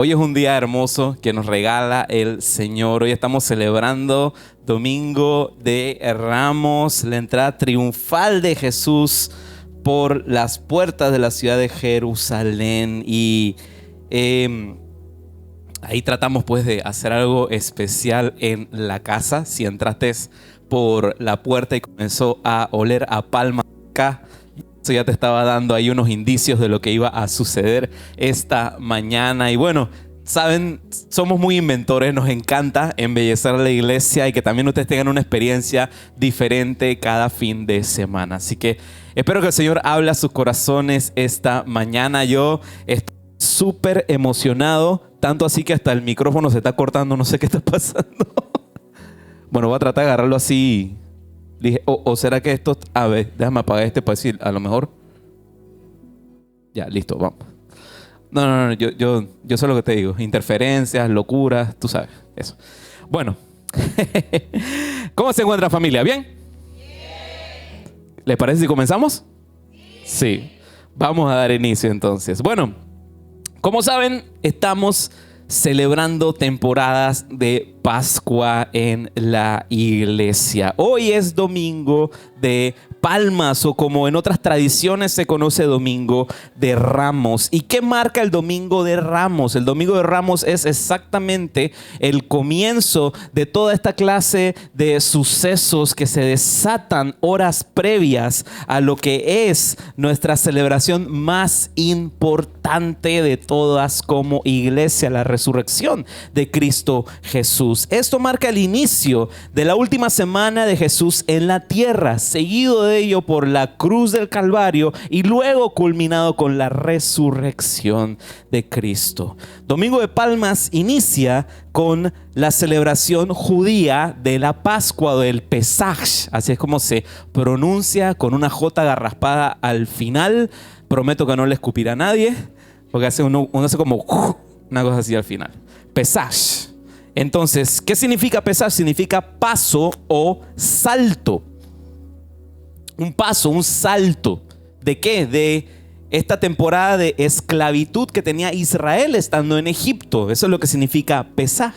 Hoy es un día hermoso que nos regala el Señor. Hoy estamos celebrando Domingo de Ramos, la entrada triunfal de Jesús por las puertas de la ciudad de Jerusalén. Y ahí tratamos pues de hacer algo especial en la casa. Si entraste por la puerta y comenzó a oler a palma acá, eso ya te estaba dando ahí unos indicios de lo que iba a suceder esta mañana. Y bueno, saben, somos muy inventores, nos encanta embellecer la iglesia y que también ustedes tengan una experiencia diferente cada fin de semana. Así que espero que el Señor hable a sus corazones esta mañana. Yo estoy súper emocionado, tanto así que hasta el micrófono se está cortando, no sé qué está pasando. Bueno, voy a tratar de agarrarlo así. Dije, o será que esto... A ver, déjame apagar este para decir, a lo mejor... Ya, listo, vamos. No, yo sé lo que te digo. Interferencias, locuras, tú sabes, eso. Bueno. ¿Cómo se encuentra, familia? ¿Bien? ¿Les parece si comenzamos? Sí. Vamos a dar inicio entonces. Bueno, como saben, estamos celebrando temporadas de Pascua en la iglesia. Hoy es Domingo de Palmas, o como en otras tradiciones se conoce, Domingo de Ramos. ¿Y qué marca el Domingo de Ramos? El Domingo de Ramos es exactamente el comienzo de toda esta clase de sucesos que se desatan horas previas a lo que es nuestra celebración más importante de todas como iglesia, la resurrección de Cristo Jesús. Esto marca el inicio de la última semana de Jesús en la tierra, seguido de ello por la cruz del Calvario y luego culminado con la resurrección de Cristo. Domingo de Palmas inicia con la celebración judía de la Pascua o del Pesaj, así es como se pronuncia, con una J garraspada al final. Prometo que no le escupirá a nadie, porque uno hace como una cosa así al final. Pesaj. Entonces, ¿qué significa Pesaj? Significa paso o salto. Un paso, un salto. ¿De qué? De esta temporada de esclavitud que tenía Israel estando en Egipto. Eso es lo que significa Pesaj.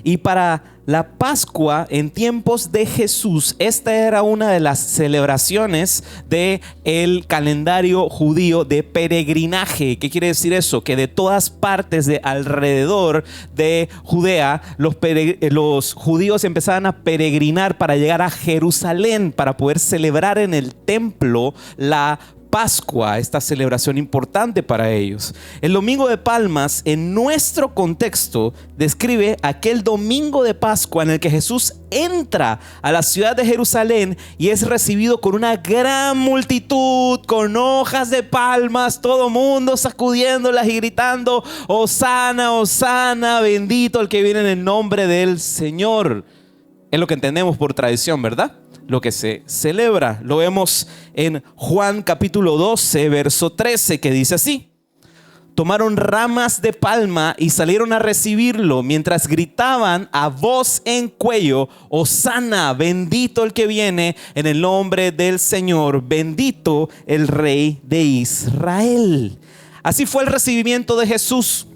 Y para la Pascua en tiempos de Jesús, esta era una de las celebraciones del calendario judío de peregrinaje. ¿Qué quiere decir eso? Que de todas partes de alrededor de Judea, los judíos empezaban a peregrinar para llegar a Jerusalén para poder celebrar en el templo la Pascua, esta celebración importante para ellos. El Domingo de Palmas, en nuestro contexto, describe aquel domingo de Pascua en el que Jesús entra a la ciudad de Jerusalén y es recibido con una gran multitud, con hojas de palmas, todo mundo sacudiéndolas y gritando: Hosana, Hosana, bendito el que viene en el nombre del Señor. Es lo que entendemos por tradición, ¿verdad? Lo que se celebra. Lo vemos en Juan capítulo 12, verso 13, que dice así: tomaron ramas de palma y salieron a recibirlo mientras gritaban a voz en cuello: Hosana, bendito el que viene en el nombre del Señor, bendito el Rey de Israel. Así fue el recibimiento de Jesús.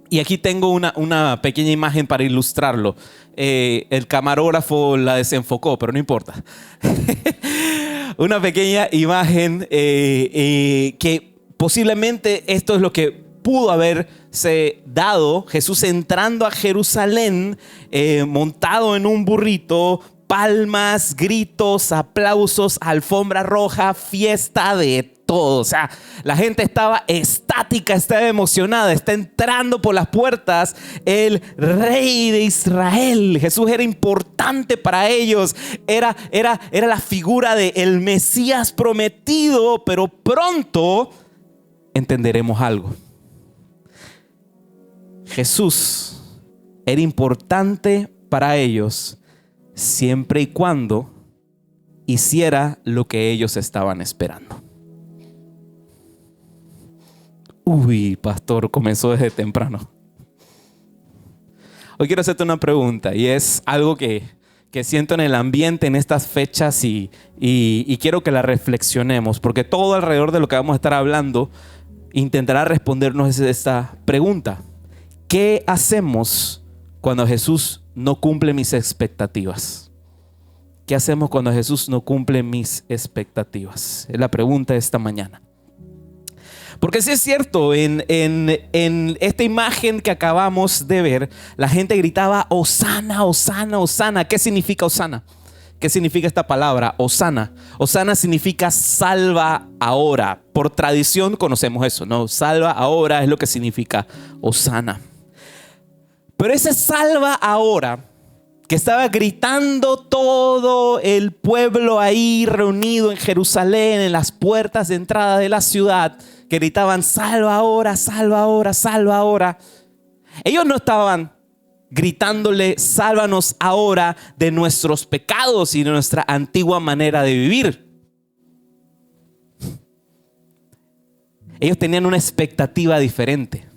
Y aquí tengo una pequeña imagen para ilustrarlo. El camarógrafo la desenfocó, pero no importa. Una pequeña imagen que posiblemente esto es lo que pudo haberse dado. Jesús entrando a Jerusalén, montado en un burrito, palmas, gritos, aplausos, alfombra roja, fiesta de todo. O sea, la gente estaba estática, estaba emocionada. Está entrando por las puertas el Rey de Israel. Jesús era importante para ellos. Era la figura del Mesías prometido, pero pronto entenderemos algo. Jesús era importante para ellos siempre y cuando hiciera lo que ellos estaban esperando. Uy, pastor, comenzó desde temprano. Hoy quiero hacerte una pregunta y es algo que siento en el ambiente en estas fechas y quiero que la reflexionemos, porque todo alrededor de lo que vamos a estar hablando intentará respondernos esta pregunta. ¿qué hacemos cuando Jesús no cumple mis expectativas? ¿Qué hacemos cuando Jesús no cumple mis expectativas? Es la pregunta de esta mañana. Porque sí es cierto, en esta imagen que acabamos de ver, la gente gritaba Hosana, Hosana, Hosana. ¿Qué significa Hosana? ¿Qué significa esta palabra? Hosana. Hosana significa salva ahora. Por tradición conocemos eso, ¿no? Salva ahora es lo que significa Hosana. Pero ese salva ahora que estaba gritando todo el pueblo ahí reunido en Jerusalén, en las puertas de entrada de la ciudad, que gritaban salva ahora, salva ahora, salva ahora. Ellos no estaban gritándole sálvanos ahora de nuestros pecados y de nuestra antigua manera de vivir. Ellos tenían una expectativa diferente.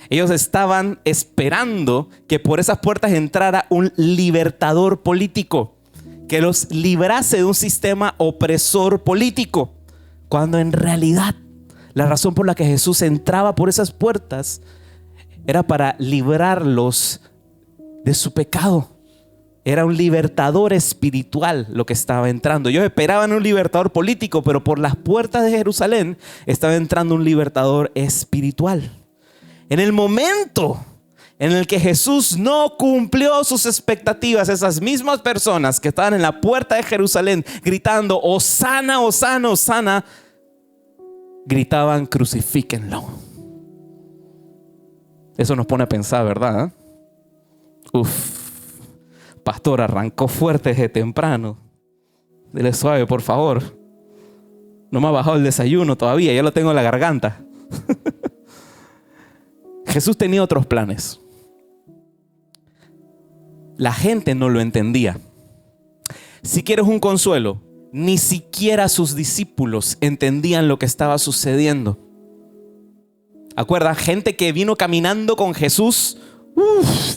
Ellos estaban esperando que por esas puertas entrara un libertador político, que los librase de un sistema opresor político, cuando en realidad la razón por la que Jesús entraba por esas puertas era para librarlos de su pecado. Era un libertador espiritual lo que estaba entrando. Ellos esperaban un libertador político, pero por las puertas de Jerusalén estaba entrando un libertador espiritual. En el momento en el que Jesús no cumplió sus expectativas, esas mismas personas que estaban en la puerta de Jerusalén gritando Hosana, Hosana, Hosana, gritaban crucifíquenlo. Eso nos pone a pensar, ¿verdad? Pastor, arrancó fuerte desde temprano. Dele suave, por favor. No me ha bajado el desayuno todavía, ya lo tengo en la garganta. Jesús tenía otros planes. La gente no lo entendía. Si quieres un consuelo, ni siquiera sus discípulos entendían lo que estaba sucediendo. ¿Acuerdas? Gente que vino caminando con Jesús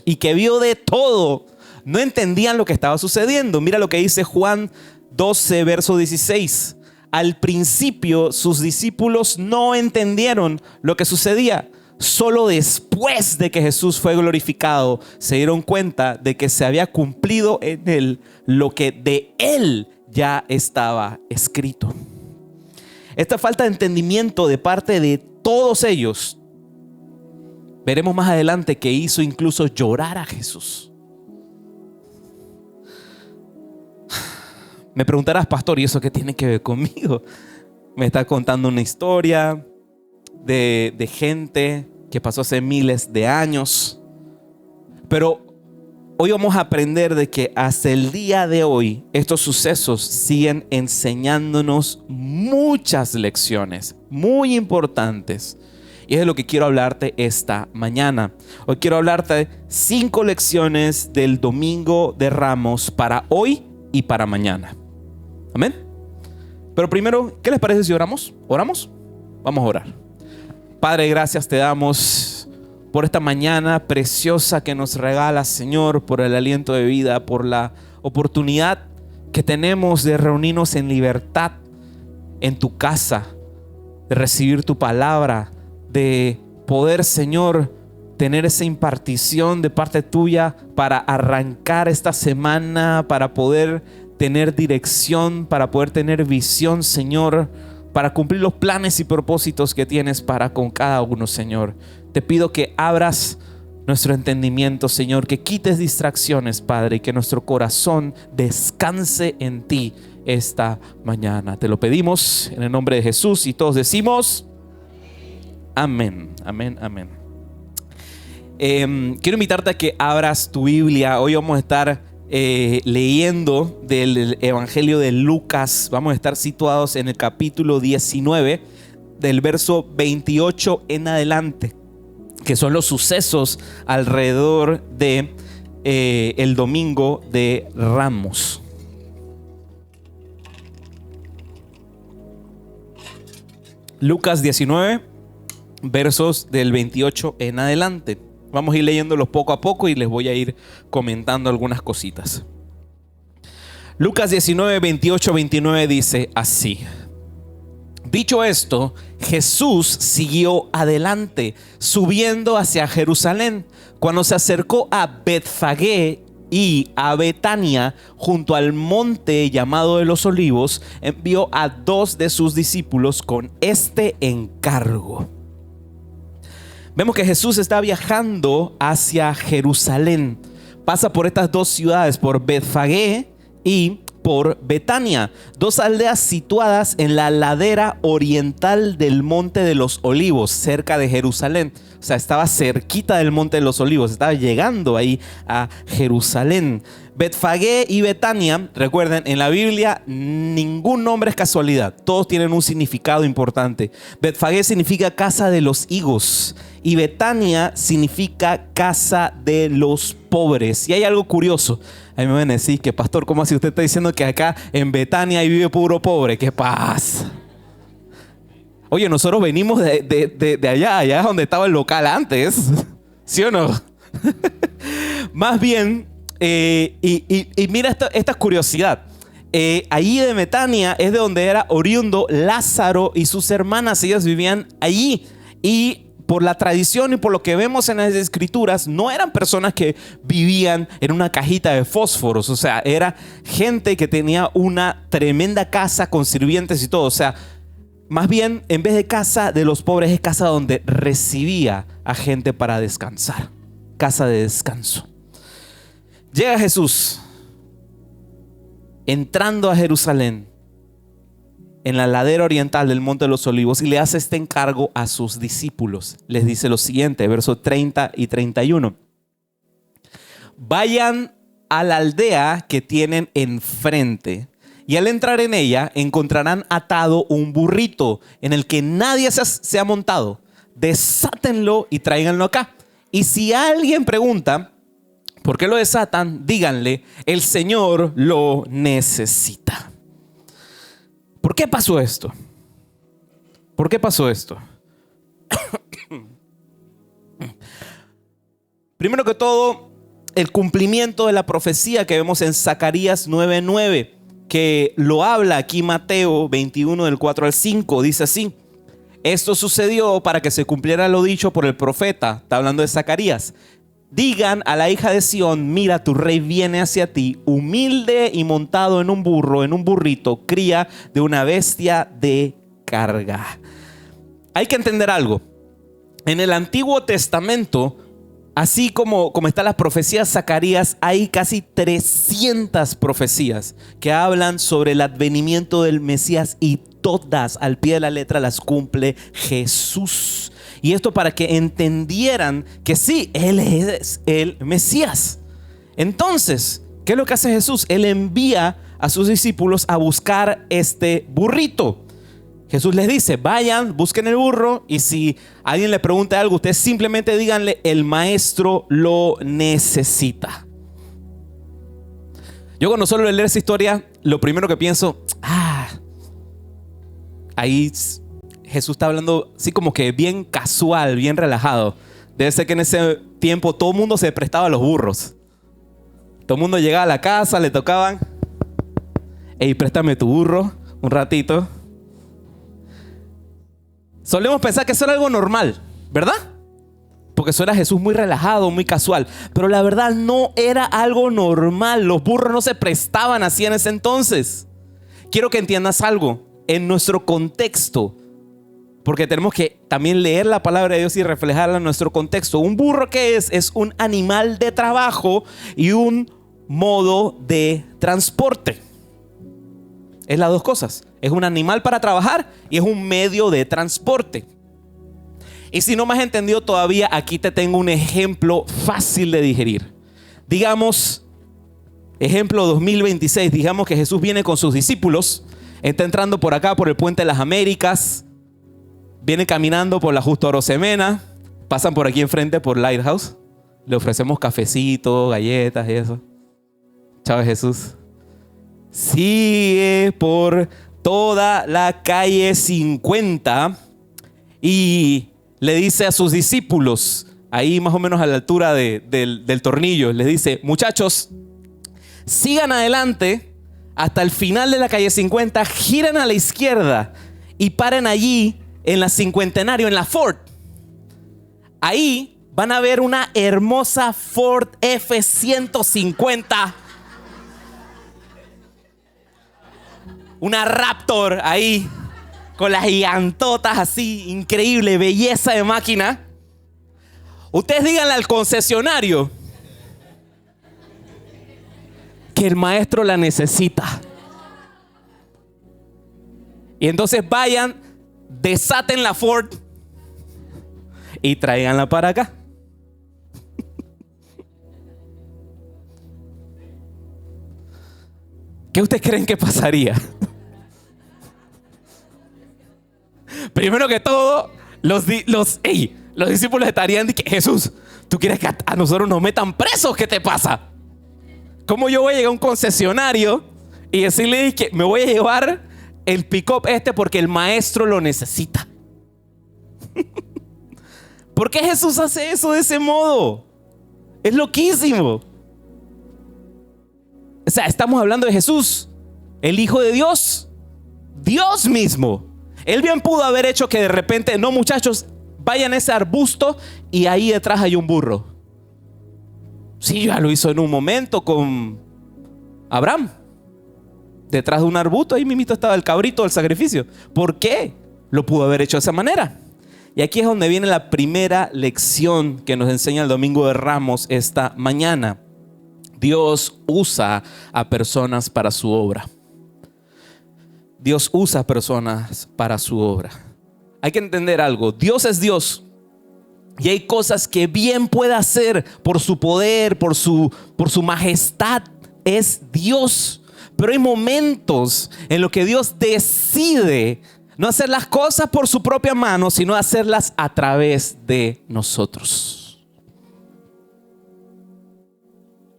y que vio de todo. No entendían lo que estaba sucediendo. Mira lo que dice Juan 12, verso 16. Al principio sus discípulos no entendieron lo que sucedía. Solo después de que Jesús fue glorificado se dieron cuenta de que se había cumplido en él lo que de él ya estaba escrito. Esta falta de entendimiento de parte de todos ellos, veremos más adelante, que hizo incluso llorar a Jesús. Me preguntarás, pastor, ¿y eso qué tiene que ver conmigo? Me está contando una historia de gente que pasó hace miles de años. Pero hoy vamos a aprender de que hasta el día de hoy estos sucesos siguen enseñándonos muchas lecciones muy importantes. Y es de lo que quiero hablarte esta mañana. Hoy quiero hablarte de 5 lecciones del Domingo de Ramos para hoy y para mañana. Amén. Pero primero, ¿qué les parece si oramos? ¿Oramos? Vamos a orar. Padre, gracias te damos por esta mañana preciosa que nos regalas, Señor, por el aliento de vida, por la oportunidad que tenemos de reunirnos en libertad en tu casa, de recibir tu palabra, de poder, Señor, tener esa impartición de parte tuya para arrancar esta semana, para poder tener dirección, para poder tener visión, Señor, para cumplir los planes y propósitos que tienes para con cada uno, Señor. Te pido que abras nuestro entendimiento, Señor, que quites distracciones, Padre, y que nuestro corazón descanse en ti esta mañana. Te lo pedimos en el nombre de Jesús y todos decimos amén, amén, amén. Quiero invitarte a que abras tu Biblia. Hoy vamos a estar leyendo del Evangelio de Lucas. Vamos a estar situados en el capítulo 19, del verso 28 en adelante, que son los sucesos alrededor de el Domingo de Ramos. Lucas 19, versos del 28 en adelante. Vamos a ir leyéndolos poco a poco y les voy a ir comentando algunas cositas. Lucas 19, 28, 29 dice así: Dicho esto, Jesús siguió adelante, subiendo hacia Jerusalén. Cuando se acercó a Betfagé y a Betania, junto al monte llamado de los Olivos, envió a 2 de sus discípulos con este encargo. Vemos que Jesús está viajando hacia Jerusalén. Pasa por estas 2 ciudades, por Betfagé y por Betania, 2 aldeas situadas en la ladera oriental del Monte de los Olivos, cerca de Jerusalén. O sea, estaba cerquita del Monte de los Olivos, estaba llegando ahí a Jerusalén. Betfagé y Betania, recuerden, en la Biblia ningún nombre es casualidad, todos tienen un significado importante. Betfagé significa casa de los higos y Betania significa casa de los pobres. Y hay algo curioso. Ahí me van a decir que, pastor, ¿cómo así usted está diciendo que acá en Betania ahí vive puro pobre? ¿Qué pasa? Oye, nosotros venimos de allá es donde estaba el local antes. ¿Sí o no? Más bien, y mira esta curiosidad. Allí de Betania es de donde era oriundo Lázaro y sus hermanas. Ellas vivían allí. Y por la tradición y por lo que vemos en las escrituras, no eran personas que vivían en una cajita de fósforos. O sea, era gente que tenía una tremenda casa con sirvientes y todo. O sea, más bien, en vez de casa de los pobres, es casa donde recibía a gente para descansar. Casa de descanso. Llega Jesús entrando a Jerusalén, en la ladera oriental del Monte de los Olivos, y le hace este encargo a sus discípulos. Les dice lo siguiente, versos 30 y 31. Vayan a la aldea que tienen enfrente, y al entrar en ella encontrarán atado un burrito en el que nadie se ha montado. Desátenlo y tráiganlo acá. Y si alguien pregunta por qué lo desatan, díganle, el Señor lo necesita. ¿Por qué pasó esto? ¿Por qué pasó esto? Primero que todo, el cumplimiento de la profecía que vemos en Zacarías 9:9, que lo habla aquí Mateo 21 del 4 al 5, dice así: esto sucedió para que se cumpliera lo dicho por el profeta. Está hablando de Zacarías. Digan a la hija de Sión, mira, tu rey viene hacia ti, humilde y montado en un burro, en un burrito, cría de una bestia de carga. Hay que entender algo. En el Antiguo Testamento, así como están las profecías Zacarías, hay casi 300 profecías que hablan sobre el advenimiento del Mesías, y todas al pie de la letra las cumple Jesús. Y esto para que entendieran que sí, Él es el Mesías. Entonces, ¿qué es lo que hace Jesús? Él envía a sus discípulos a buscar este burrito. Jesús les dice, vayan, busquen el burro, y si alguien le pregunta algo, ustedes simplemente díganle, el maestro lo necesita. Yo cuando solo leer esa historia, lo primero que pienso, ahí Jesús está hablando así como que bien casual, bien relajado. Debe ser que en ese tiempo todo el mundo se prestaba a los burros. Todo el mundo llegaba a la casa, le tocaban, hey, préstame tu burro un ratito. Solemos pensar que eso era algo normal, ¿verdad? Porque eso era Jesús muy relajado, muy casual. Pero la verdad no era algo normal. Los burros no se prestaban así en ese entonces. Quiero que entiendas algo en nuestro contexto, porque tenemos que también leer la palabra de Dios y reflejarla en nuestro contexto. Un burro, ¿qué es? Es un animal de trabajo y un modo de transporte. Es las dos cosas. Es un animal para trabajar y es un medio de transporte. Y si no me has entendido todavía, aquí te tengo un ejemplo fácil de digerir. Digamos, ejemplo 2026, digamos que Jesús viene con sus discípulos, está entrando por acá por el Puente de las Américas, viene caminando por la Justo Arosemena, pasan por aquí enfrente por Lighthouse, le ofrecemos cafecito, galletas y eso. Chao, Jesús. Sigue por toda la calle 50 y le dice a sus discípulos, ahí más o menos a la altura del tornillo, les dice, muchachos, sigan adelante hasta el final de la calle 50, giren a la izquierda y paren allí en la Cincuentenario, en la Ford. Ahí van a ver una hermosa Ford F-150. Una Raptor ahí, con las gigantotas así, increíble, belleza de máquina. Ustedes díganle al concesionario que el maestro la necesita. Y entonces vayan, desaten la Ford y tráiganla para acá. ¿Qué ustedes creen que pasaría? Primero que todo, los discípulos estarían diciendo: Jesús, ¿tú quieres que a nosotros nos metan presos? ¿Qué te pasa? ¿Cómo yo voy a llegar a un concesionario y decirle que me voy a llevar el pick-up porque el maestro lo necesita? ¿Por qué Jesús hace eso de ese modo? Es loquísimo. O sea, estamos hablando de Jesús, el Hijo de Dios, Dios mismo. Él bien pudo haber hecho que de repente: no, muchachos, vayan a ese arbusto y ahí detrás hay un burro. Sí, ya lo hizo en un momento con Abraham. Detrás de un arbusto, ahí mismito estaba el cabrito del sacrificio. ¿Por qué lo pudo haber hecho de esa manera? Y aquí es donde viene la primera lección que nos enseña el Domingo de Ramos esta mañana. Dios usa a personas para su obra. Dios usa a personas para su obra. Hay que entender algo: Dios es Dios. Y hay cosas que bien puede hacer por su poder, por su majestad. Es Dios. Pero hay momentos en los que Dios decide no hacer las cosas por su propia mano, sino hacerlas a través de nosotros.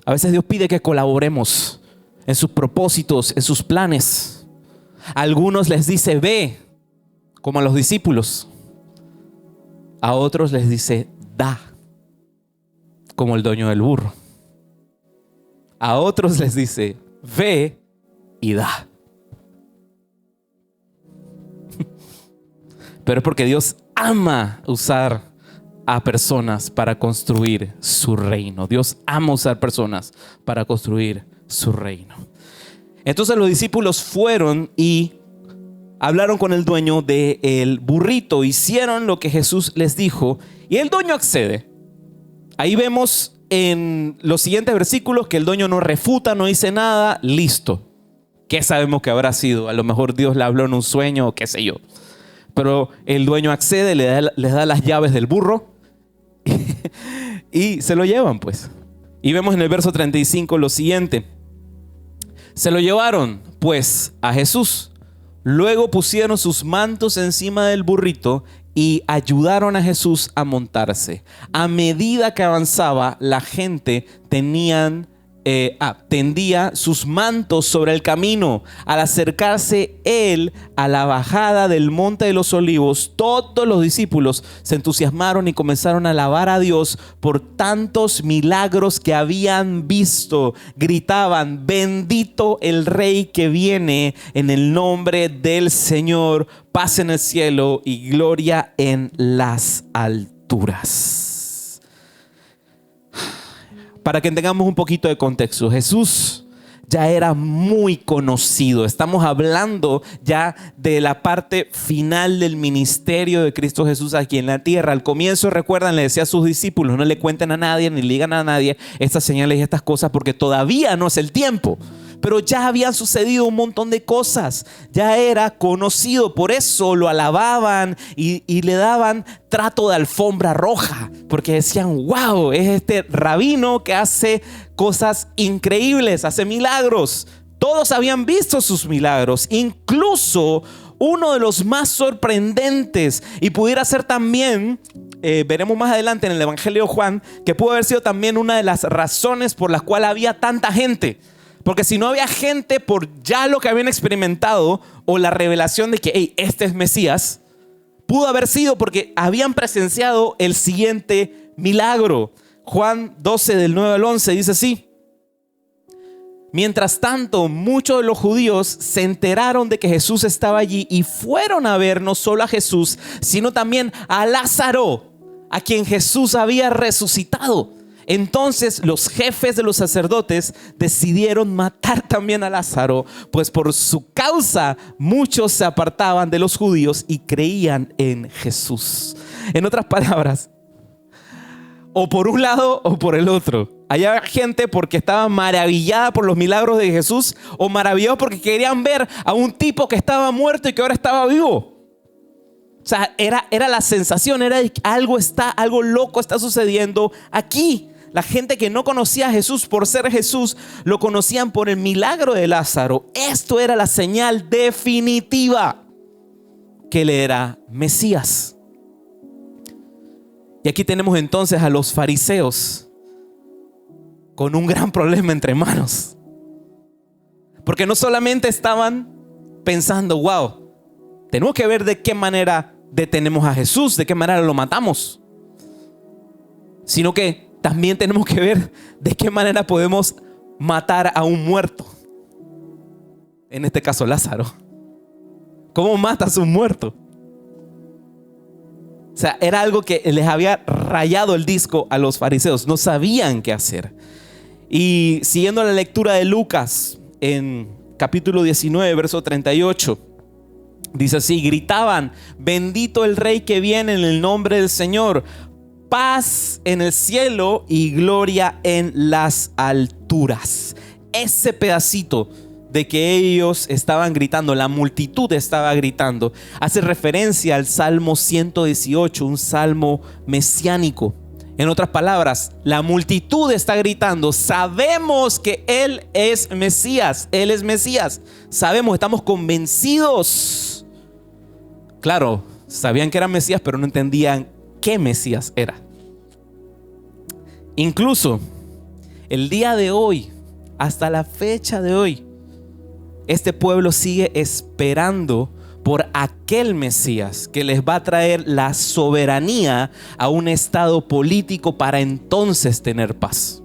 A veces Dios pide que colaboremos en sus propósitos, en sus planes. A algunos les dice: ve, como a los discípulos. A otros les dice: da, como el dueño del burro. A otros les dice: ve y da. Pero es porque Dios ama usar a personas para construir su reino. Dios ama usar personas para construir su reino. Entonces los discípulos fueron y hablaron con el dueño del burrito. Hicieron lo que Jesús les dijo y el dueño accede. Ahí vemos en los siguientes versículos que el dueño no refuta, no dice nada. Listo. ¿Qué sabemos que habrá sido? A lo mejor Dios le habló en un sueño o qué sé yo. Pero el dueño accede, les da las llaves del burro y se lo llevan, pues. Y vemos en el verso 35 lo siguiente: se lo llevaron pues a Jesús. Luego pusieron sus mantos encima del burrito y ayudaron a Jesús a montarse. A medida que avanzaba, la gente tendía sus mantos sobre el camino. Al acercarse él a la bajada del Monte de los Olivos, todos los discípulos se entusiasmaron y comenzaron a alabar a Dios por tantos milagros que habían visto. Gritaban: bendito el Rey que viene en el nombre del Señor, paz en el cielo y gloria en las alturas. Para que tengamos un poquito de contexto, Jesús ya era muy conocido. Estamos hablando ya de la parte final del ministerio de Cristo Jesús aquí en la tierra. Al comienzo, recuerdan, le decía a sus discípulos: no le cuenten a nadie ni le digan a nadie estas señales y estas cosas, porque todavía no es el tiempo. Pero ya habían sucedido un montón de cosas. Ya era conocido, por eso lo alababan y le daban trato de alfombra roja, porque decían: wow, es este rabino que hace cosas increíbles, hace milagros. Todos habían visto sus milagros, incluso uno de los más sorprendentes, y pudiera ser también, veremos más adelante en el Evangelio de Juan, que pudo haber sido también una de las razones por las cuales había tanta gente. Porque si no había gente por ya lo que habían experimentado o la revelación de que hey, este es Mesías, pudo haber sido porque habían presenciado el siguiente milagro. Juan 12 del 9 al 11 dice así: Mientras tanto, muchos de los judíos se enteraron de que Jesús estaba allí y fueron a ver no solo a Jesús, sino también a Lázaro, a quien Jesús había resucitado. Entonces los jefes de los sacerdotes decidieron matar también a Lázaro, pues por su causa muchos se apartaban de los judíos y creían en Jesús. En otras palabras, o por un lado o por el otro. Había gente porque estaba maravillada por los milagros de Jesús, o maravillados porque querían ver a un tipo que estaba muerto y que ahora estaba vivo. O sea, era la sensación, era algo loco está sucediendo aquí. La gente que no conocía a Jesús por ser Jesús, lo conocían por el milagro de Lázaro. Esto era la señal definitiva que él era Mesías. Y aquí tenemos entonces a los fariseos con un gran problema entre manos. Porque no solamente estaban pensando, wow, tenemos que ver de qué manera detenemos a Jesús, de qué manera lo matamos, sino que también tenemos que ver de qué manera podemos matar a un muerto. En este caso Lázaro. ¿Cómo matas a un muerto? O sea, era algo que les había rayado el disco a los fariseos. No sabían qué hacer. Y siguiendo la lectura de Lucas en capítulo 19, verso 38, dice así: gritaban, bendito el Rey que viene en el nombre del Señor, paz en el cielo y gloria en las alturas. Ese pedacito de que ellos estaban gritando, la multitud estaba gritando, hace referencia al Salmo 118, un salmo mesiánico. En otras palabras, la multitud está gritando, sabemos que Él es Mesías, Él es Mesías. Sabemos, estamos convencidos. Claro, sabían que era Mesías, pero no entendían qué Mesías era. Incluso el día de hoy, hasta la fecha de hoy, este pueblo sigue esperando por aquel Mesías que les va a traer la soberanía a un estado político para entonces tener paz.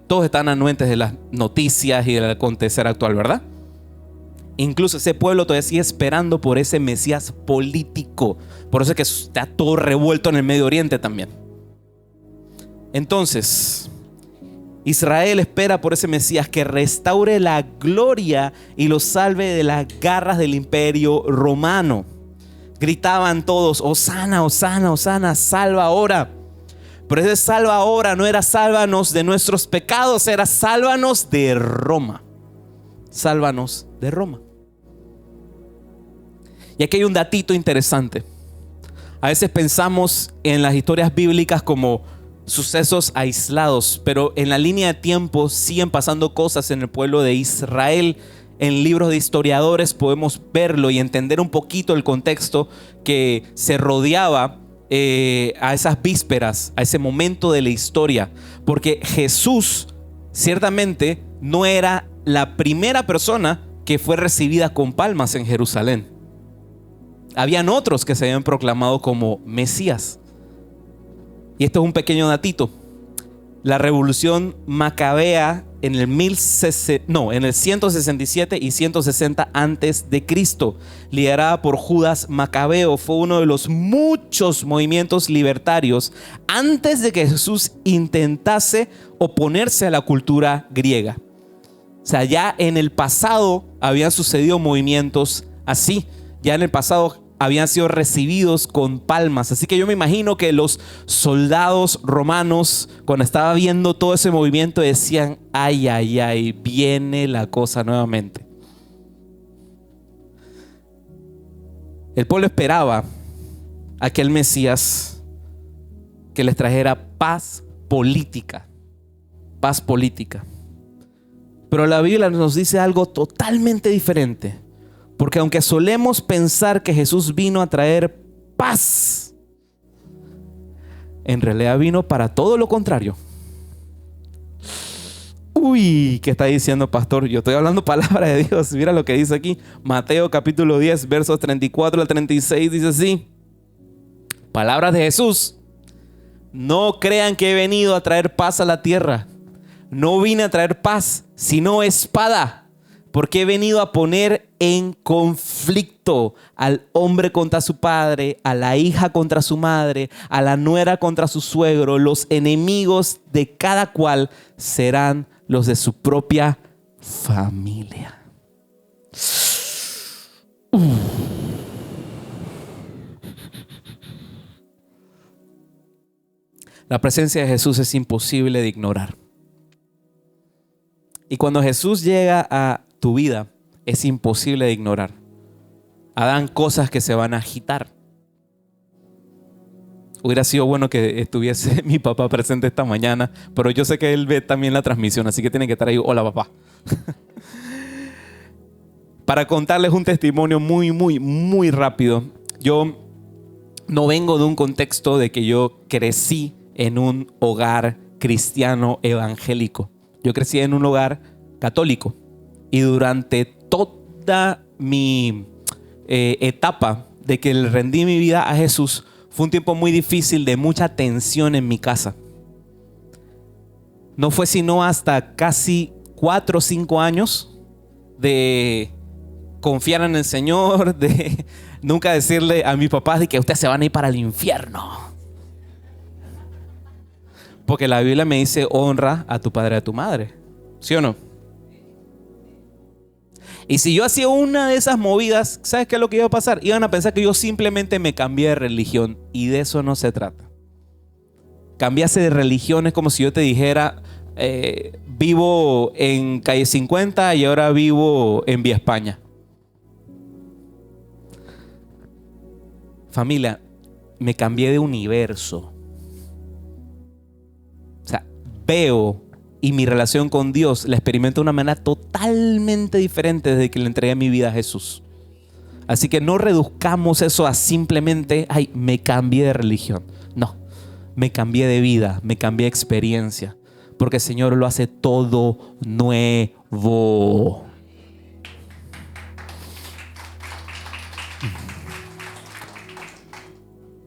Todos están anuentes de las noticias y del acontecer actual, ¿verdad? Incluso ese pueblo todavía sigue esperando por ese Mesías político. Por eso es que está todo revuelto en el Medio Oriente también. Entonces, Israel espera por ese Mesías que restaure la gloria y lo salve de las garras del imperio romano. Gritaban todos, Hosana, Hosana, Hosana, salva ahora. Pero ese salva ahora no era sálvanos de nuestros pecados, era sálvanos de Roma. Sálvanos de Roma. Y aquí hay un datito interesante. A veces pensamos en las historias bíblicas como sucesos aislados, pero en la línea de tiempo siguen pasando cosas en el pueblo de Israel. En libros de historiadores podemos verlo y entender un poquito el contexto que se rodeaba a esas vísperas, a ese momento de la historia, porque Jesús ciertamente no era la primera persona que fue recibida con palmas en Jerusalén. Habían otros que se habían proclamado como Mesías. Y esto es un pequeño datito. La revolución macabea en el 167 y 160 antes de Cristo, liderada por Judas Macabeo, fue uno de los muchos movimientos libertarios antes de que Jesús intentase oponerse a la cultura griega. O sea, ya en el pasado habían sucedido movimientos así. Ya en el pasado habían sido recibidos con palmas. Así que yo me imagino que los soldados romanos, cuando estaba viendo todo ese movimiento, decían, ay, ay, ay, viene la cosa nuevamente. El pueblo esperaba a aquel Mesías que les trajera paz política. Paz política. Pero la Biblia nos dice algo totalmente diferente. Porque aunque solemos pensar que Jesús vino a traer paz, en realidad vino para todo lo contrario. Uy, ¿qué está diciendo, pastor? Yo estoy hablando palabra de Dios. Mira lo que dice aquí. Mateo capítulo 10, versos 34 al 36, dice así. Palabras de Jesús. No crean que he venido a traer paz a la tierra. No vine a traer paz, sino espada. Porque he venido a poner en conflicto al hombre contra su padre, a la hija contra su madre, a la nuera contra su suegro. Los enemigos de cada cual serán los de su propia familia. La presencia de Jesús es imposible de ignorar. Y cuando Jesús llega a tu vida, es imposible de ignorar. Habrán cosas que se van a agitar. Hubiera sido bueno que estuviese mi papá presente esta mañana, pero yo sé que él ve también la transmisión, así que tiene que estar ahí. Hola, papá. Para contarles un testimonio muy rápido. Yo no vengo de un contexto de que yo crecí en un hogar cristiano evangélico. Yo crecí en un hogar católico y durante toda mi etapa de que le rendí mi vida a Jesús fue un tiempo muy difícil de mucha tensión en mi casa. No fue sino hasta casi 4 o 5 años de confiar en el Señor, de nunca decirle a mis papás de que ustedes se van a ir para el infierno. Porque la Biblia me dice: honra a tu padre y a tu madre. ¿Sí o no? Y si yo hacía una de esas movidas, ¿sabes qué es lo que iba a pasar? Iban a pensar que yo simplemente me cambié de religión. Y de eso no se trata. Cambiarse de religión es como si yo te dijera: vivo en calle 50 y ahora vivo en Vía España. Familia, me cambié de universo. O sea, veo y mi relación con Dios la experimento de una manera totalmente diferente desde que le entregué mi vida a Jesús. Así que no reduzcamos eso a simplemente: ay, me cambié de religión. No, me cambié de vida, me cambié de experiencia. Porque el Señor lo hace todo nuevo.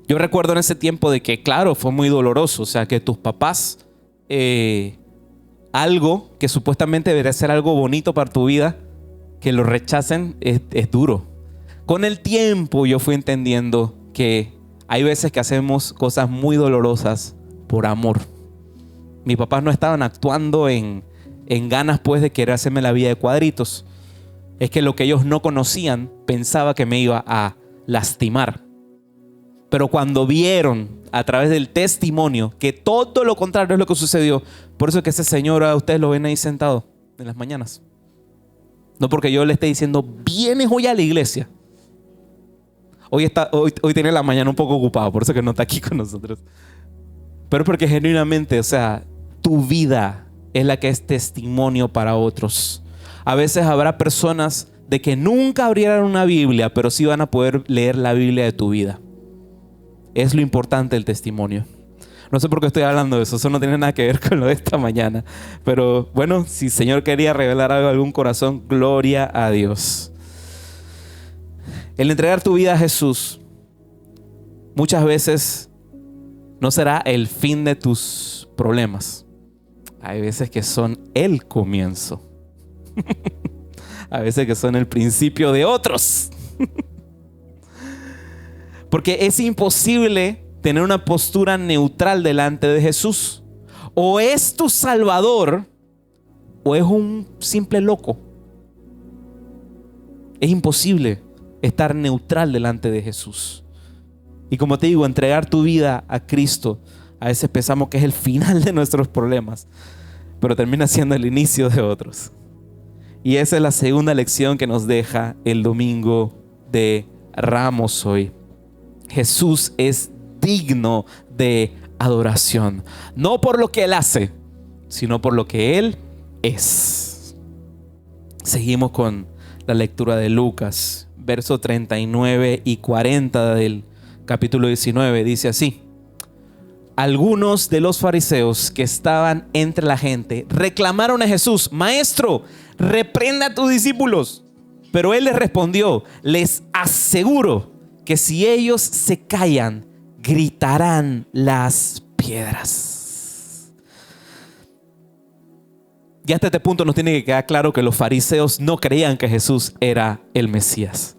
Yo recuerdo en ese tiempo de que, claro, fue muy doloroso. O sea, que tus papás, algo que supuestamente debería ser algo bonito para tu vida, que lo rechacen, es duro. Con el tiempo yo fui entendiendo que hay veces que hacemos cosas muy dolorosas por amor. Mis papás no estaban actuando en ganas pues de querer hacerme la vida de cuadritos. Es que lo que ellos no conocían pensaba que me iba a lastimar. Pero cuando vieron a través del testimonio que todo lo contrario es lo que sucedió, por eso es que ese señor, a ustedes lo ven ahí sentado en las mañanas. No porque yo le esté diciendo: vienes hoy a la iglesia. Hoy tiene la mañana un poco ocupado, por eso que no está aquí con nosotros. Pero porque genuinamente, o sea, tu vida es la que es testimonio para otros. A veces habrá personas de que nunca abrieran una Biblia, pero sí van a poder leer la Biblia de tu vida. Es lo importante del testimonio. No sé por qué estoy hablando de eso. Eso no tiene nada que ver con lo de esta mañana. Pero bueno, si el Señor quería revelar algo a algún corazón, gloria a Dios. El entregar tu vida a Jesús muchas veces no será el fin de tus problemas. Hay veces que son el comienzo. A veces que son el principio de otros. Porque es imposible tener una postura neutral delante de Jesús. O es tu Salvador o es un simple loco. Es imposible estar neutral delante de Jesús. Y como te digo, entregar tu vida a Cristo, a veces pensamos que es el final de nuestros problemas, pero termina siendo el inicio de otros. Y esa es la segunda lección que nos deja el domingo de Ramos hoy. Jesús es digno de adoración, no por lo que Él hace, sino por lo que Él es. Seguimos con la lectura de Lucas, versos 39 y 40 del capítulo 19. Dice así: algunos de los fariseos que estaban entre la gente reclamaron a Jesús: Maestro, reprenda a tus discípulos. Pero Él les respondió: les aseguro que si ellos se callan, gritarán las piedras. Y hasta este punto nos tiene que quedar claro que los fariseos no creían que Jesús era el Mesías.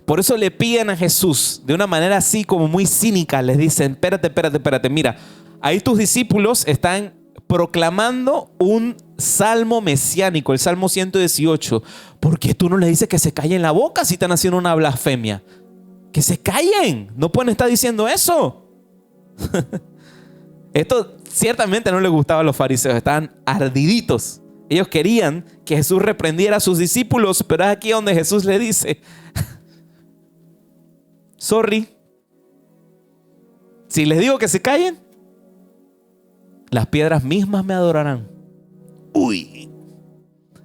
Por eso le piden a Jesús, de una manera así como muy cínica, les dicen, espérate, mira, ahí tus discípulos están proclamando un salmo mesiánico, el Salmo 118. ¿Por qué tú no le dices que se callen la boca si están haciendo una blasfemia? Que se callen, no pueden estar diciendo eso. Esto ciertamente no les gustaba a los fariseos, estaban ardiditos. Ellos querían que Jesús reprendiera a sus discípulos, pero es aquí donde Jesús le dice, sorry, si les digo que se callen, las piedras mismas me adorarán. Uy,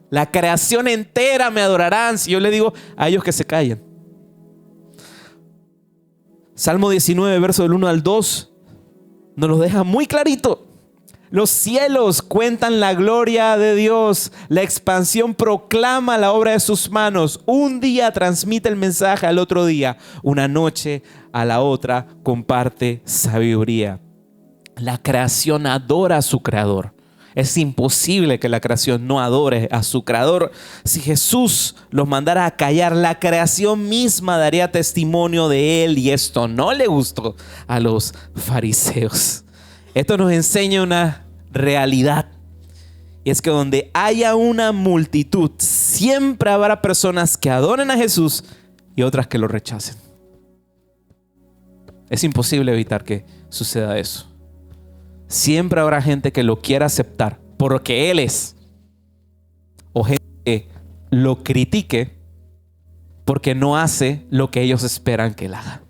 la creación entera me adorarán si yo les digo a ellos que se callen. Salmo 19, verso del 1 al 2, nos lo deja muy clarito. Los cielos cuentan la gloria de Dios. La expansión proclama la obra de sus manos. Un día transmite el mensaje al otro día. Una noche a la otra comparte sabiduría. La creación adora a su creador. Es imposible que la creación no adore a su creador. Si Jesús los mandara a callar, la creación misma daría testimonio de él, y esto no le gustó a los fariseos. Esto nos enseña una realidad, y es que donde haya una multitud, siempre habrá personas que adoren a Jesús y otras que lo rechacen. Es imposible evitar que suceda eso. Siempre habrá gente que lo quiera aceptar porque Él es, o gente que lo critique porque no hace lo que ellos esperan que Él haga.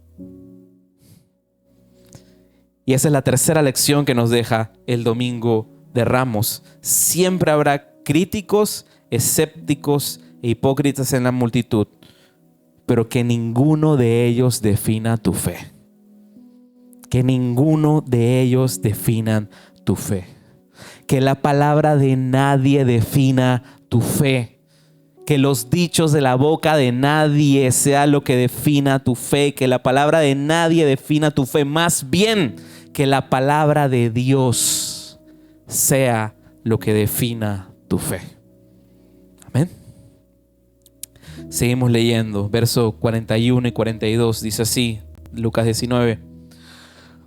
Y esa es la tercera lección que nos deja el Domingo de Ramos. Siempre habrá críticos, escépticos e hipócritas en la multitud, pero que ninguno de ellos defina tu fe. Que ninguno de ellos definan tu fe. Que la palabra de nadie defina tu fe. Que los dichos de la boca de nadie sea lo que defina tu fe. Que la palabra de nadie defina tu fe. Más bien, que la palabra de Dios sea lo que defina tu fe. Amén. Seguimos leyendo. Versos 41 y 42. Dice así, Lucas 19.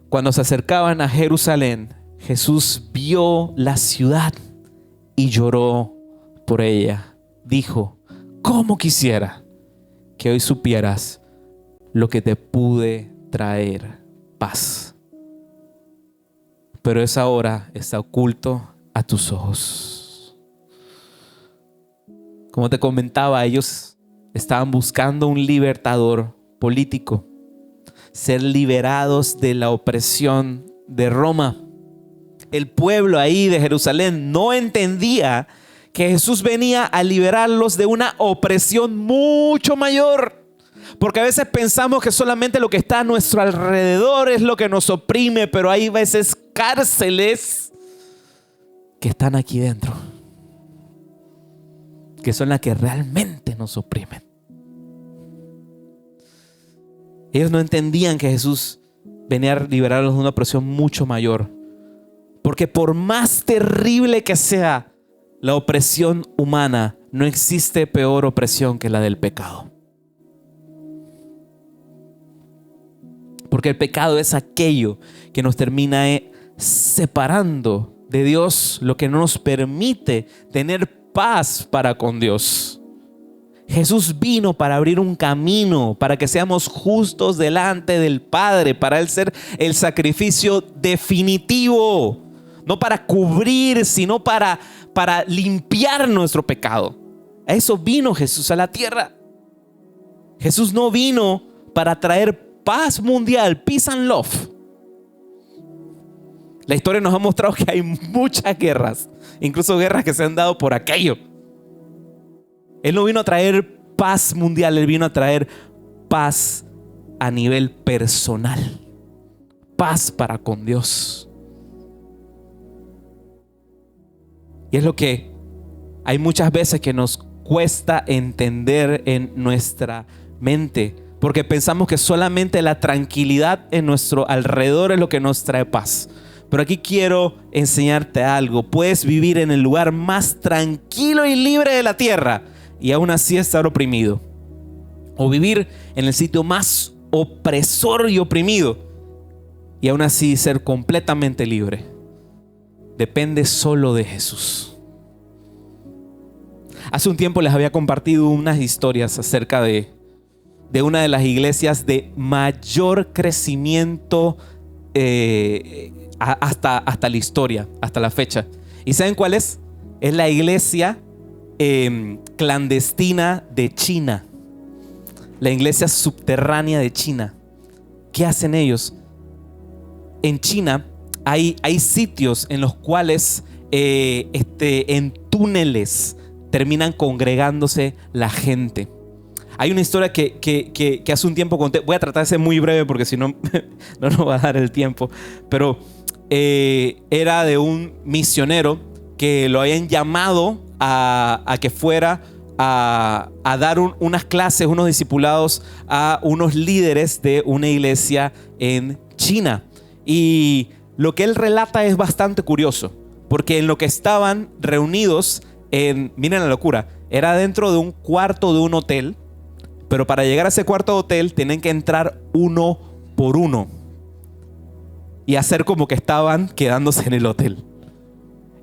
Cuando se acercaban a Jerusalén, Jesús vio la ciudad y lloró por ella. Dijo, ¿cómo quisiera que hoy supieras lo que te pude traer paz? Pero esa hora está oculto a tus ojos. Como te comentaba, ellos estaban buscando un libertador político, ser liberados de la opresión de Roma. El pueblo ahí de Jerusalén no entendía que Jesús venía a liberarlos de una opresión mucho mayor. Porque a veces pensamos que solamente lo que está a nuestro alrededor es lo que nos oprime, pero hay veces cárceles que están aquí dentro, que son las que realmente nos oprimen. Ellos no entendían que Jesús venía a liberarlos de una opresión mucho mayor. Porque por más terrible que sea la opresión humana, no existe peor opresión que la del pecado. Porque el pecado es aquello que nos termina separando de Dios, lo que no nos permite tener paz para con Dios. Jesús vino para abrir un camino, para que seamos justos delante del Padre, para Él ser el sacrificio definitivo, no para cubrir, sino para limpiar nuestro pecado. A eso vino Jesús a la tierra. Jesús no vino para traer paz mundial, peace and love. La historia nos ha mostrado que hay muchas guerras, incluso guerras que se han dado por aquello. Él no vino a traer paz mundial, Él vino a traer paz a nivel personal, paz para con Dios. Y es lo que hay muchas veces que nos cuesta entender en nuestra mente, porque pensamos que solamente la tranquilidad en nuestro alrededor es lo que nos trae paz. Pero aquí quiero enseñarte algo. Puedes vivir en el lugar más tranquilo y libre de la tierra y aún así estar oprimido. O vivir en el sitio más opresor y oprimido y aún así ser completamente libre. Depende solo de Jesús. Hace un tiempo les había compartido unas historias acerca de una de las iglesias de mayor crecimiento hasta la historia, hasta la fecha. ¿Y saben cuál es? Es la iglesia clandestina de China. La iglesia subterránea de China. ¿Qué hacen ellos? En China hay sitios en los cuales en túneles terminan congregándose la gente. Hay una historia que hace un tiempo conté. Voy a tratar de ser muy breve porque si no, no nos va a dar el tiempo. Pero era de un misionero que lo habían llamado a que fuera a dar unas clases, unos discipulados a unos líderes de una iglesia en China. Y lo que él relata es bastante curioso, porque en lo que estaban reunidos, miren la locura, era dentro de un cuarto de un hotel, pero para llegar a ese cuarto de hotel tienen que entrar uno por uno y hacer como que estaban quedándose en el hotel.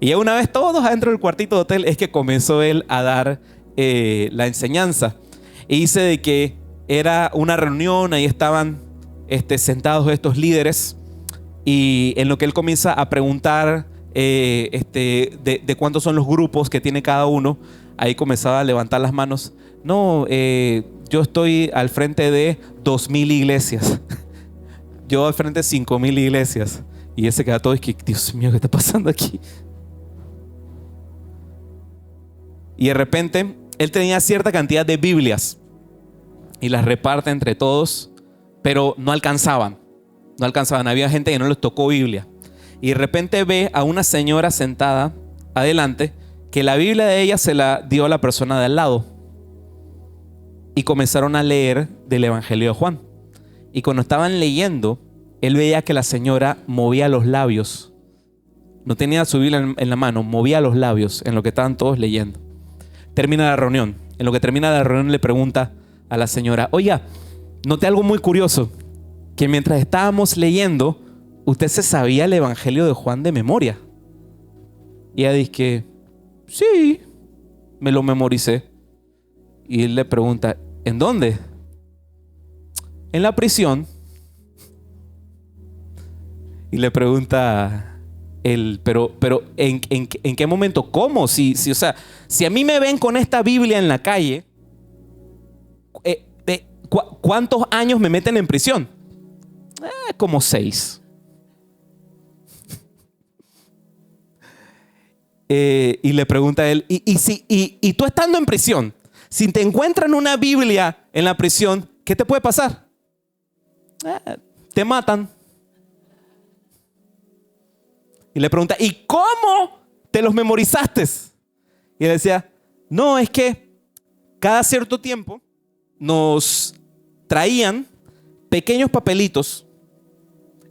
Y una vez todos adentro del cuartito de hotel es que comenzó él a dar la enseñanza. Y dice de que era una reunión, ahí estaban sentados estos líderes, y en lo que él comienza a preguntar de cuántos son los grupos que tiene cada uno, ahí comenzaba a levantar las manos. No, yo estoy al frente de 2,000 iglesias. Yo al frente de 5,000 iglesias. Y ese queda todo, es que, Dios mío, ¿qué está pasando aquí? Y de repente, él tenía cierta cantidad de Biblias y las reparte entre todos, pero no alcanzaban. No alcanzaban. Había gente que no les tocó Biblia. Y de repente ve a una señora sentada adelante que la Biblia de ella se la dio a la persona de al lado. Y comenzaron a leer del Evangelio de Juan. Y cuando estaban leyendo, él veía que la señora movía los labios. No tenía su Biblia en la mano, movía los labios en lo que estaban todos leyendo. Termina la reunión. En lo que termina la reunión le pregunta a la señora: oiga, noté algo muy curioso, que mientras estábamos leyendo, usted se sabía el Evangelio de Juan de memoria. Y ella dice que sí, me lo memoricé. Y él le pregunta: ¿en dónde? En la prisión. Y le pregunta él: pero ¿en qué momento? ¿Cómo? O sea, si a mí me ven con esta Biblia en la calle, ¿cuántos años me meten en prisión? Como 6. Y le pregunta a él: ¿y tú estando en prisión, si te encuentran una Biblia en la prisión, qué te puede pasar? Te matan. Y le pregunta: ¿y cómo te los memorizaste? Y él decía: no, es que cada cierto tiempo nos traían pequeños papelitos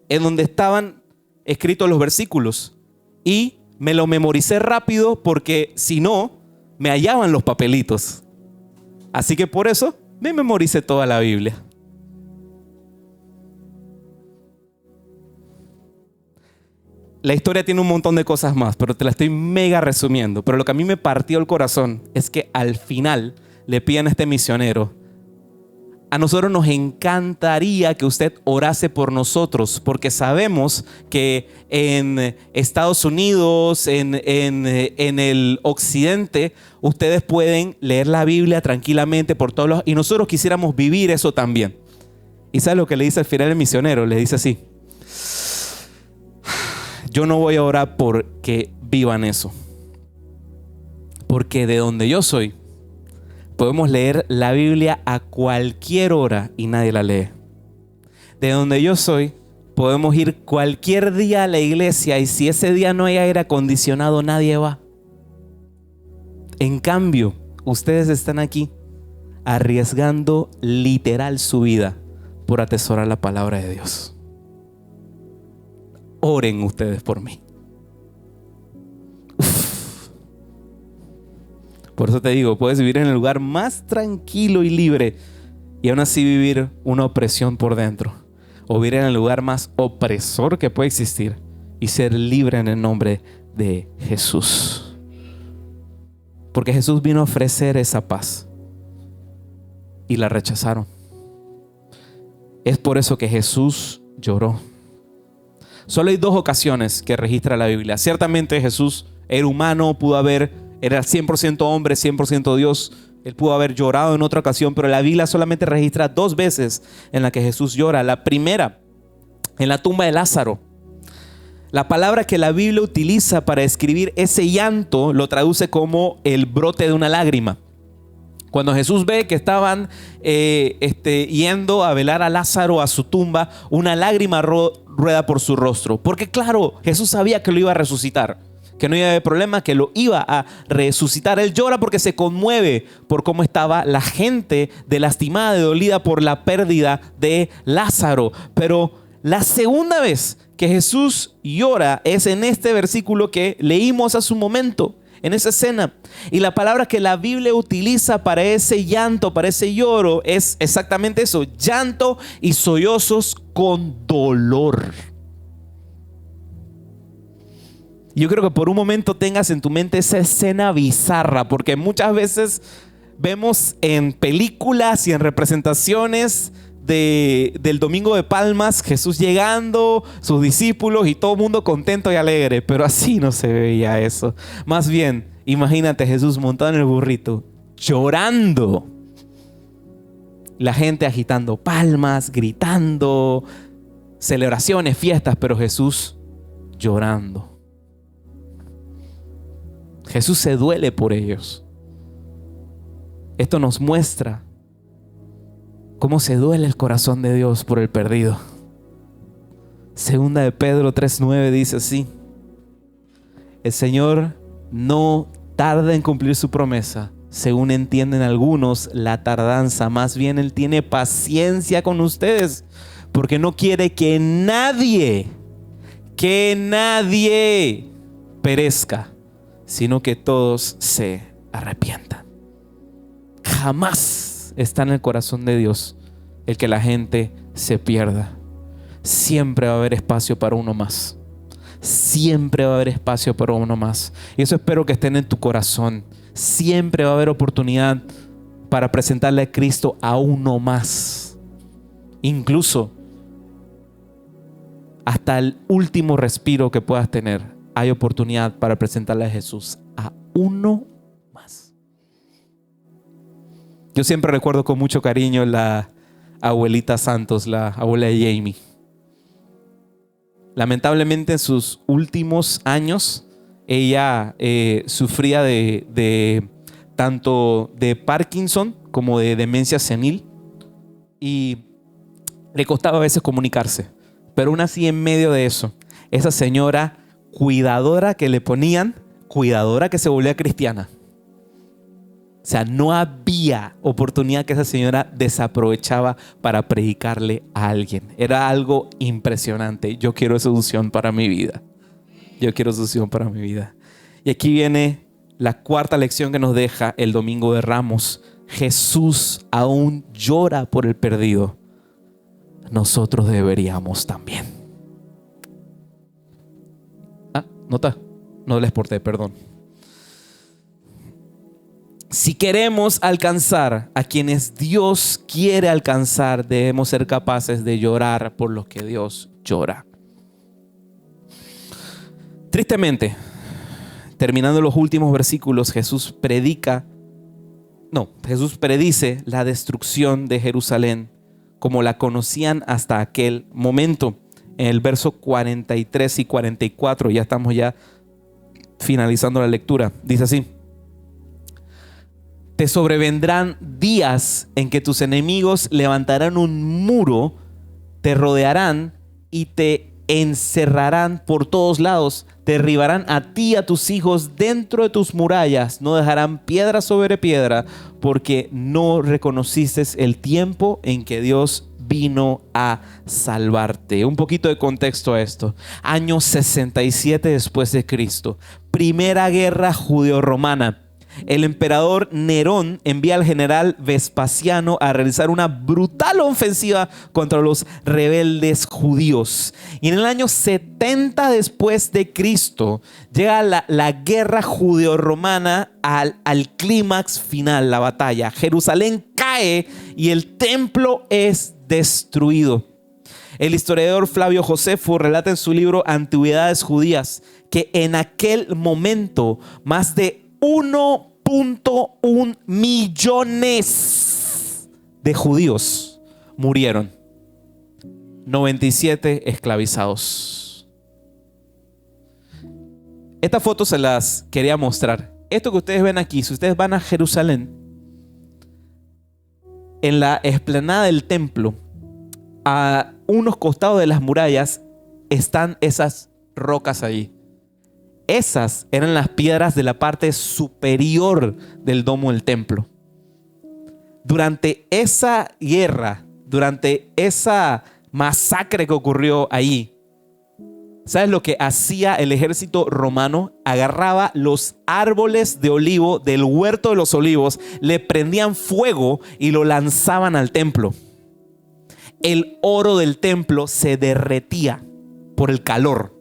en donde estaban escritos los versículos y me lo memoricé rápido porque si no, me hallaban los papelitos. Así que por eso me memoricé toda la Biblia. La historia tiene un montón de cosas más, pero te la estoy mega resumiendo. Pero lo que a mí me partió el corazón es que al final le piden a este misionero: a nosotros nos encantaría que usted orase por nosotros, porque sabemos que en Estados Unidos, en el occidente, ustedes pueden leer la Biblia tranquilamente por todos lados, y nosotros quisiéramos vivir eso también. ¿Y sabe lo que le dice al final el misionero? Le dice así: yo no voy a orar porque vivan eso, porque de donde yo soy podemos leer la Biblia a cualquier hora y nadie la lee. De donde yo soy podemos ir cualquier día a la iglesia y si ese día no hay aire acondicionado, nadie va. En cambio, ustedes están aquí arriesgando literal su vida por atesorar la palabra de Dios. oren ustedes por mí. Uf. Por eso te digo, puedes vivir en el lugar más tranquilo y libre y aún así vivir una opresión por dentro. O vivir en el lugar más opresor que puede existir y ser libre en el nombre de Jesús. Porque Jesús vino a ofrecer esa paz y la rechazaron. Es por eso que Jesús lloró. Solo hay 2 ocasiones que registra la Biblia. Ciertamente Jesús era humano, era 100% hombre, 100% Dios. Él pudo haber llorado en otra ocasión, pero la Biblia solamente registra 2 veces en la que Jesús llora. La primera, en la tumba de Lázaro. La palabra que la Biblia utiliza para describir ese llanto lo traduce como el brote de una lágrima. Cuando Jesús ve que estaban yendo a velar a Lázaro a su tumba, una lágrima rueda por su rostro. Porque claro, Jesús sabía que lo iba a resucitar, que no iba a haber problema, que lo iba a resucitar. Él llora porque se conmueve por cómo estaba la gente de lastimada, de dolida por la pérdida de Lázaro. Pero la segunda vez que Jesús llora es en este versículo que leímos hace un momento, en esa escena. Y la palabra que la Biblia utiliza para ese llanto, para ese lloro, es exactamente eso: llanto y sollozos con dolor. Yo creo que por un momento tengas en tu mente esa escena bizarra, porque muchas veces vemos en películas y en representaciones del Domingo de Palmas, Jesús llegando, sus discípulos y todo el mundo contento y alegre, pero así no se veía eso. Más bien, imagínate Jesús montado en el burrito, llorando, la gente agitando palmas, gritando, celebraciones, fiestas, pero Jesús llorando. Jesús se duele por ellos. Esto nos muestra cómo se duele el corazón de Dios por el perdido. Segunda de Pedro 3:9 dice así: el Señor no tarda en cumplir su promesa, según entienden algunos la tardanza. Más bien Él tiene paciencia con ustedes, porque no quiere que nadie perezca, sino que todos se arrepientan. Jamás está en el corazón de Dios el que la gente se pierda. Siempre va a haber espacio para uno más. Siempre va a haber espacio para uno más. Y eso espero que estén en tu corazón. Siempre va a haber oportunidad para presentarle a Cristo a uno más. Incluso hasta el último respiro que puedas tener, hay oportunidad para presentarle a Jesús a uno más. Yo siempre recuerdo con mucho cariño la abuelita Santos, la abuela de Jamie. Lamentablemente en sus últimos años ella sufría de tanto de Parkinson como de demencia senil y le costaba a veces comunicarse, pero aún así en medio de eso, esa señora cuidadora que le ponían, cuidadora que se volvía cristiana. O sea, no había oportunidad que esa señora desaprovechaba para predicarle a alguien. Era algo impresionante. Yo quiero esa unción para mi vida. Yo quiero esa unción para mi vida. Y aquí viene la cuarta lección que nos deja el Domingo de Ramos. Jesús aún llora por el perdido. Nosotros deberíamos también. No les porté, perdón. Si queremos alcanzar a quienes Dios quiere alcanzar, debemos ser capaces de llorar por los que Dios llora. Tristemente, terminando los últimos versículos, Jesús predice la destrucción de Jerusalén como la conocían hasta aquel momento. En el verso 43 y 44, ya estamos finalizando la lectura, dice así: te sobrevendrán días en que tus enemigos levantarán un muro, te rodearán y te encerrarán por todos lados. Te derribarán a ti y a tus hijos dentro de tus murallas. No dejarán piedra sobre piedra, porque no reconociste el tiempo en que Dios vino a salvarte. Un poquito de contexto a esto. Año 67 después de Cristo. Primera guerra judeo-romana. El emperador Nerón envía al general Vespasiano a realizar una brutal ofensiva contra los rebeldes judíos. Y en el año 70 después de Cristo llega la guerra judeo-romana al clímax final, la batalla. Jerusalén cae y el templo es destruido. El historiador Flavio Josefo relata en su libro Antigüedades Judías que en aquel momento más de 1.1 millones de judíos murieron. 97 esclavizados. Estas fotos se las quería mostrar. Esto que ustedes ven aquí, si ustedes van a Jerusalén, en la explanada del templo, a unos costados de las murallas, están esas rocas allí. Esas eran las piedras de la parte superior del domo del templo. Durante esa guerra, durante esa masacre que ocurrió ahí, ¿sabes lo que hacía el ejército romano? Agarraba los árboles de olivo del huerto de los olivos, le prendían fuego y lo lanzaban al templo. El oro del templo se derretía por el calor.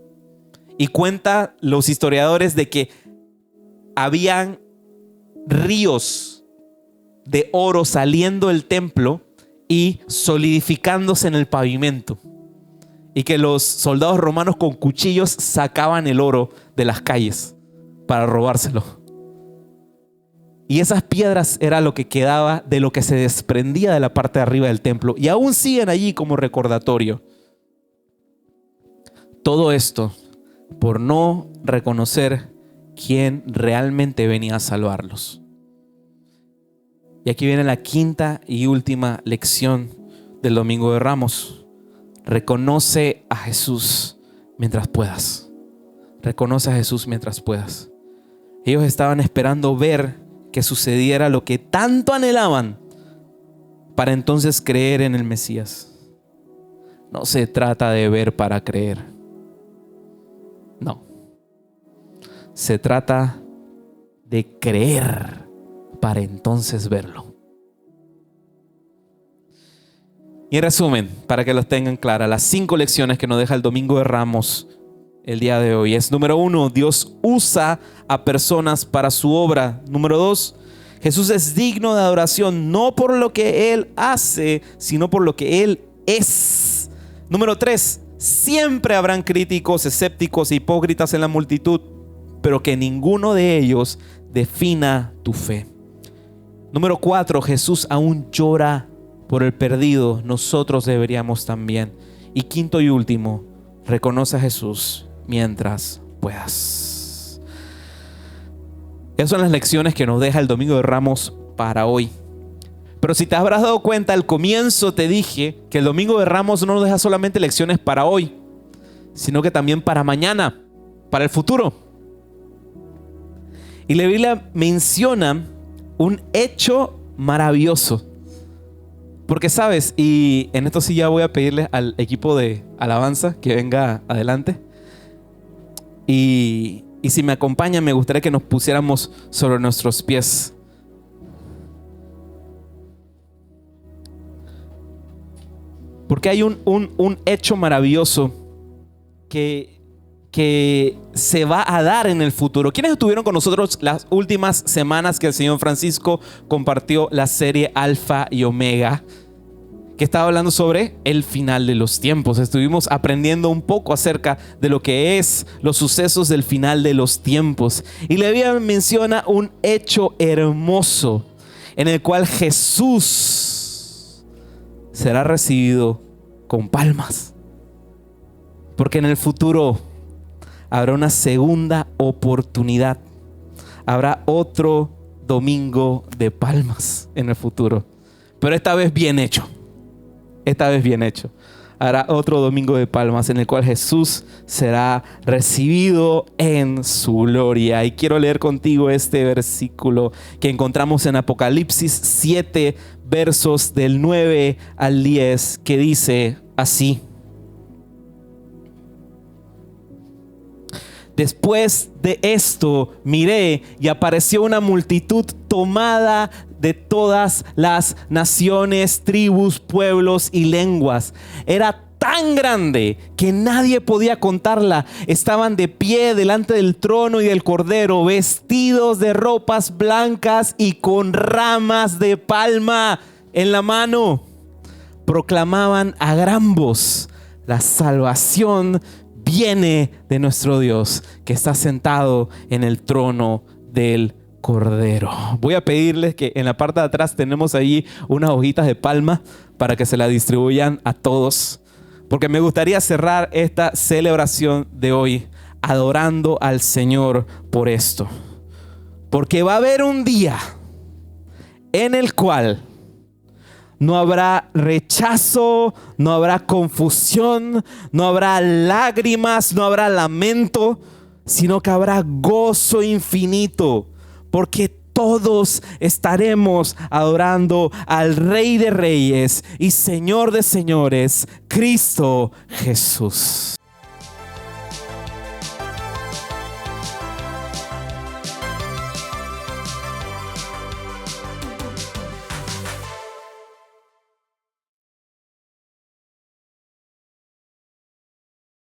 Y cuentan los historiadores de que habían ríos de oro saliendo del templo y solidificándose en el pavimento. Y que los soldados romanos con cuchillos sacaban el oro de las calles para robárselo. Y esas piedras era lo que quedaba de lo que se desprendía de la parte de arriba del templo. Y aún siguen allí como recordatorio. Todo esto por no reconocer quién realmente venía a salvarlos. Y aquí viene la quinta y última lección del Domingo de Ramos. Reconoce a Jesús mientras puedas. Reconoce a Jesús mientras puedas. Ellos estaban esperando ver que sucediera lo que tanto anhelaban para entonces creer en el Mesías. No se trata de ver para creer. No. Se trata de creer para entonces verlo. Y en resumen, para que los tengan claras, las 5 lecciones que nos deja el Domingo de Ramos el día de hoy es: número 1, Dios usa a personas para su obra. Número 2, Jesús es digno de adoración no por lo que Él hace, sino por lo que Él es. Número 3, siempre habrán críticos, escépticos e hipócritas en la multitud, pero que ninguno de ellos defina tu fe. Número 4, Jesús aún llora por el perdido. Nosotros deberíamos también. Y quinto y último, reconoce a Jesús mientras puedas. Esas son las lecciones que nos deja el Domingo de Ramos para hoy. Pero si te habrás dado cuenta, al comienzo te dije que el Domingo de Ramos no nos deja solamente lecciones para hoy, sino que también para mañana, para el futuro. Y la Biblia menciona un hecho maravilloso. Porque sabes, y en esto sí ya voy a pedirle al equipo de alabanza que venga adelante. Y si me acompañan, me gustaría que nos pusiéramos sobre nuestros pies. Porque hay un hecho maravilloso que se va a dar en el futuro. ¿Quiénes estuvieron con nosotros las últimas semanas que el Señor Francisco compartió la serie Alfa y Omega, que estaba hablando sobre el final de los tiempos? Estuvimos aprendiendo un poco acerca de lo que es los sucesos del final de los tiempos. Y la Biblia menciona un hecho hermoso en el cual Jesús será recibido con palmas. Porque en el futuro habrá una segunda oportunidad. Habrá otro domingo de palmas en el futuro. Pero esta vez bien hecho. Esta vez bien hecho. hará otro domingo de palmas en el cual Jesús será recibido en su gloria. Y quiero leer contigo este versículo que encontramos en Apocalipsis 7, versos del 9 al 10, que dice así: Después de esto miré y apareció una multitud tomada de todas las naciones, tribus, pueblos y lenguas. Era tan grande que nadie podía contarla. Estaban de pie delante del trono y del Cordero, vestidos de ropas blancas y con ramas de palma en la mano. Proclamaban a gran voz: la salvación viene de nuestro Dios, que está sentado en el trono del Cordero. Voy a pedirles que en la parte de atrás tenemos allí unas hojitas de palma para que se la distribuyan a todos, porque me gustaría cerrar esta celebración de hoy adorando al Señor por esto. Porque va a haber un día en el cual no habrá rechazo, no habrá confusión, no habrá lágrimas, no habrá lamento, sino que habrá gozo infinito, porque todos estaremos adorando al Rey de Reyes y Señor de Señores, Cristo Jesús.